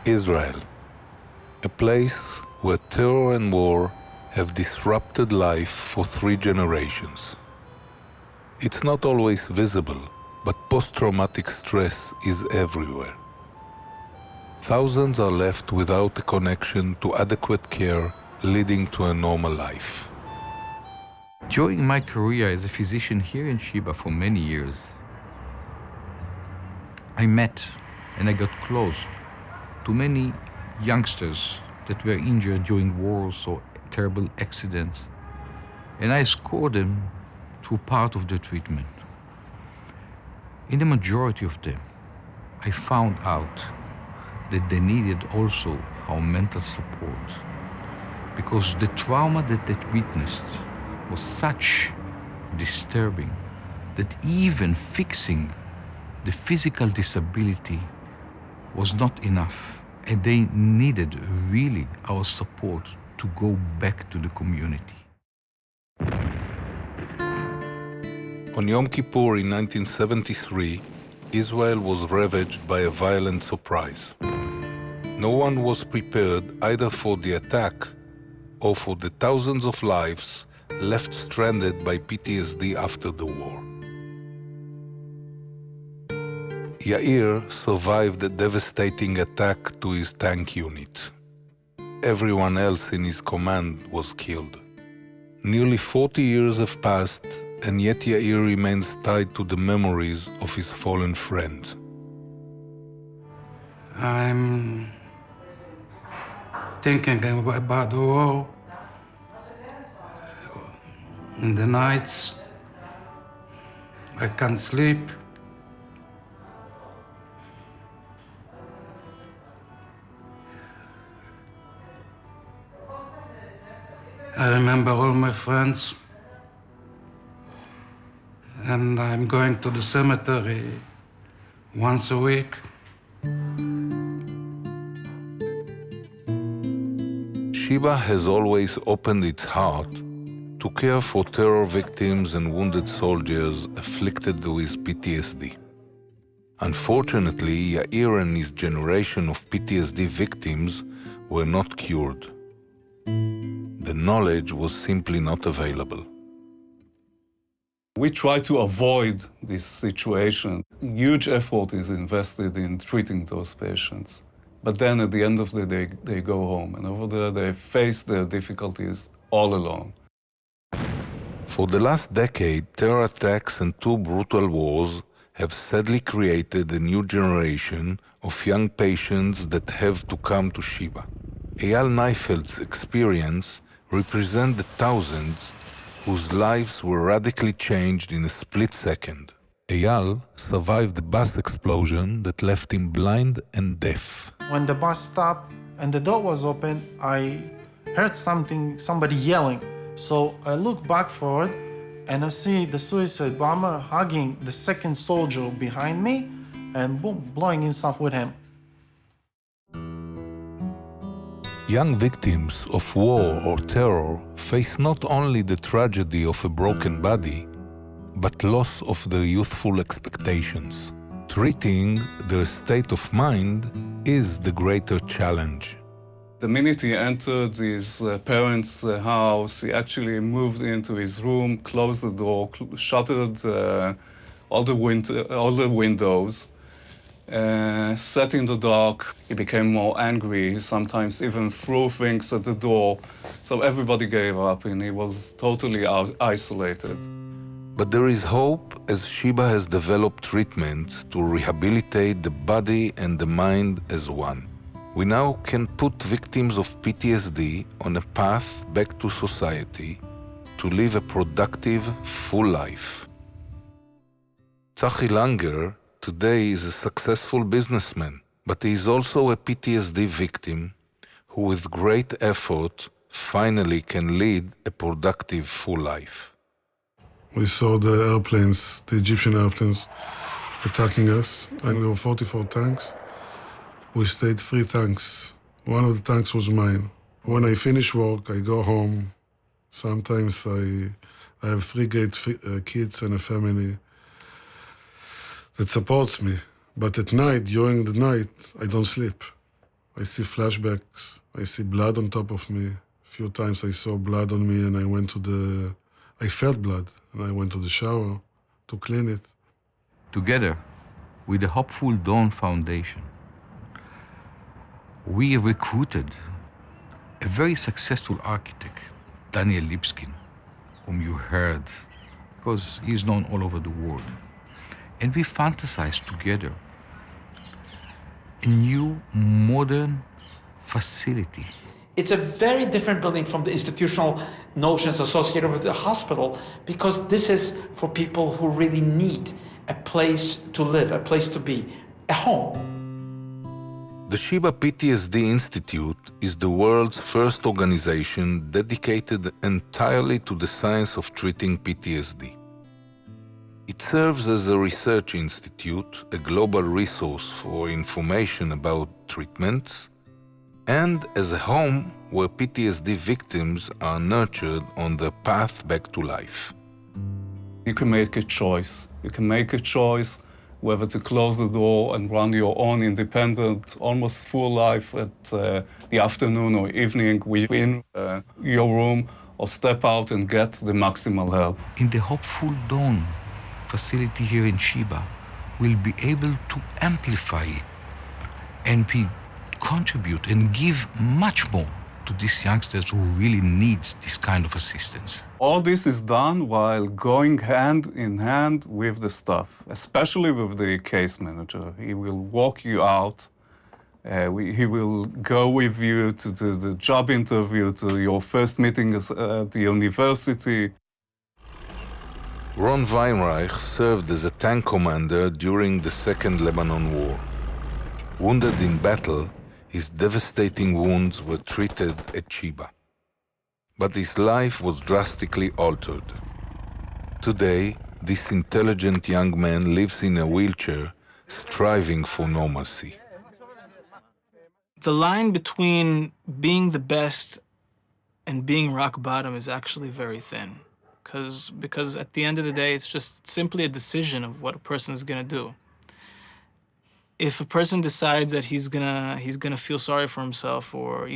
Israel, a place where terror and war have disrupted life for 3 generations. It's not always visible, but post-traumatic stress is everywhere. Thousands are left without a connection to adequate care, leading to a normal life. During my career as a physician here in Sheba for many years, I met and I got close to many youngsters that were injured during wars or terrible accidents, and I escorted them through part of the treatment. In the majority of them, I found out that they needed also our mental support, because the trauma that they witnessed was such disturbing that even fixing the physical disability was not enough, and they needed really our support to go back to the community. On Yom Kippur in 1973, Israel was ravaged by a violent surprise. No one was prepared either for the attack or for the thousands of lives left stranded by PTSD after the war. Yair survived a devastating attack to his tank unit. Everyone else in his command was killed. Nearly 40 years have passed, and yet Yair remains tied to the memories of his fallen friends. I'm thinking about the war. In the nights, I can't sleep. I remember all my friends, and I'm going to the cemetery once a week. Sheba has always opened its heart to care for terror victims and wounded soldiers afflicted with PTSD. Unfortunately, Yair and his generation of PTSD victims were not cured. The knowledge was simply not available. We try to avoid this situation. Huge effort is invested in treating those patients. But then at the end of the day, they go home, and over there they face their difficulties all alone. For the last decade, terror attacks and 2 brutal wars have sadly created a new generation of young patients that have to come to Sheba. Eyal Neifeld's experience represents the thousands whose lives were radically changed in a split second. Eyal survived the bus explosion that left him blind and deaf. When the bus stopped and the door was open, I heard somebody yelling. So I look back forward and I see the suicide bomber hugging the second soldier behind me and boom, blowing himself with him. Young victims of war or terror face not only the tragedy of a broken body, but loss of their youthful expectations. Treating their state of mind is the greater challenge. The minute he entered his parents' house, he actually moved into his room, closed the door, shuttered all the windows, sat in the dark. He became more angry. He sometimes even threw things at the door. So everybody gave up, and he was totally isolated. But there is hope, as Sheba has developed treatments to rehabilitate the body and the mind as one. We now can put victims of PTSD on a path back to society to live a productive, full life. Tzachi Langer today is a successful businessman, but he is also a PTSD victim who with great effort finally can lead a productive, full life. We saw the airplanes, the Egyptian airplanes, attacking us, and there were 44 tanks. We stayed 3 tanks. One of the tanks was mine. When I finish work, I go home. Sometimes I have 3 great kids and a family that supports me. But at night, during the night, I don't sleep. I see flashbacks. I see blood on top of me. A few times I saw blood on me and I felt blood and I went to the shower to clean it. Together with the Hopeful Dawn Foundation, we recruited a very successful architect, Daniel Lipskin, whom you heard, because he's known all over the world. And we fantasized together a new, modern facility. It's a very different building from the institutional notions associated with the hospital, because this is for people who really need a place to live, a place to be, a home. The Sheba PTSD Institute is the world's first organization dedicated entirely to the science of treating PTSD. It serves as a research institute, a global resource for information about treatments, and as a home where PTSD victims are nurtured on their path back to life. You can make a choice. You can make a choice whether to close the door and run your own independent, almost full life at the afternoon or evening within your room, or step out and get the maximal help. In the Hopeful Dawn facility here in Sheba, we'll be able to amplify it and contribute and give much more to these youngsters who really need this kind of assistance. All this is done while going hand in hand with the staff, especially with the case manager. He will walk you out. He will go with you to the job interview, to your first meeting at the university. Ron Weinreich served as a tank commander during the Second Lebanon War. Wounded in battle, his devastating wounds were treated at Sheba. But his life was drastically altered. Today, this intelligent young man lives in a wheelchair, striving for normalcy. The line between being the best and being rock bottom is actually very thin. Because at the end of the day, it's just simply a decision of what a person is gonna do. If a person decides that he's gonna feel sorry for himself, or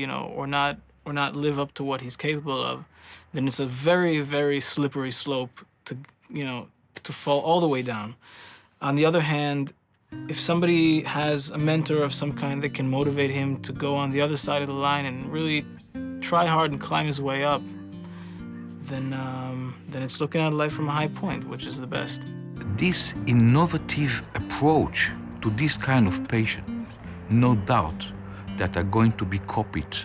not live up to what he's capable of, then it's a very, very slippery slope to fall all the way down. On the other hand, if somebody has a mentor of some kind that can motivate him to go on the other side of the line and really try hard and climb his way up, then it's looking at life from a high point, which is the best. This innovative approach to this kind of patient, no doubt that are going to be copied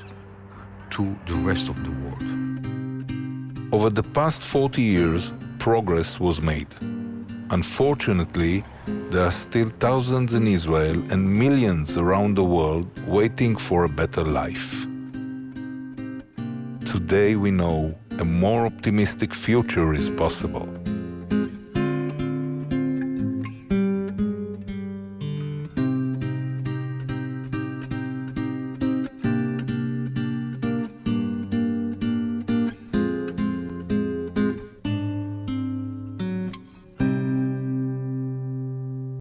to the rest of the world. Over the past 40 years, progress was made. Unfortunately, there are still thousands in Israel and millions around the world waiting for a better life. Today we know a more optimistic future is possible.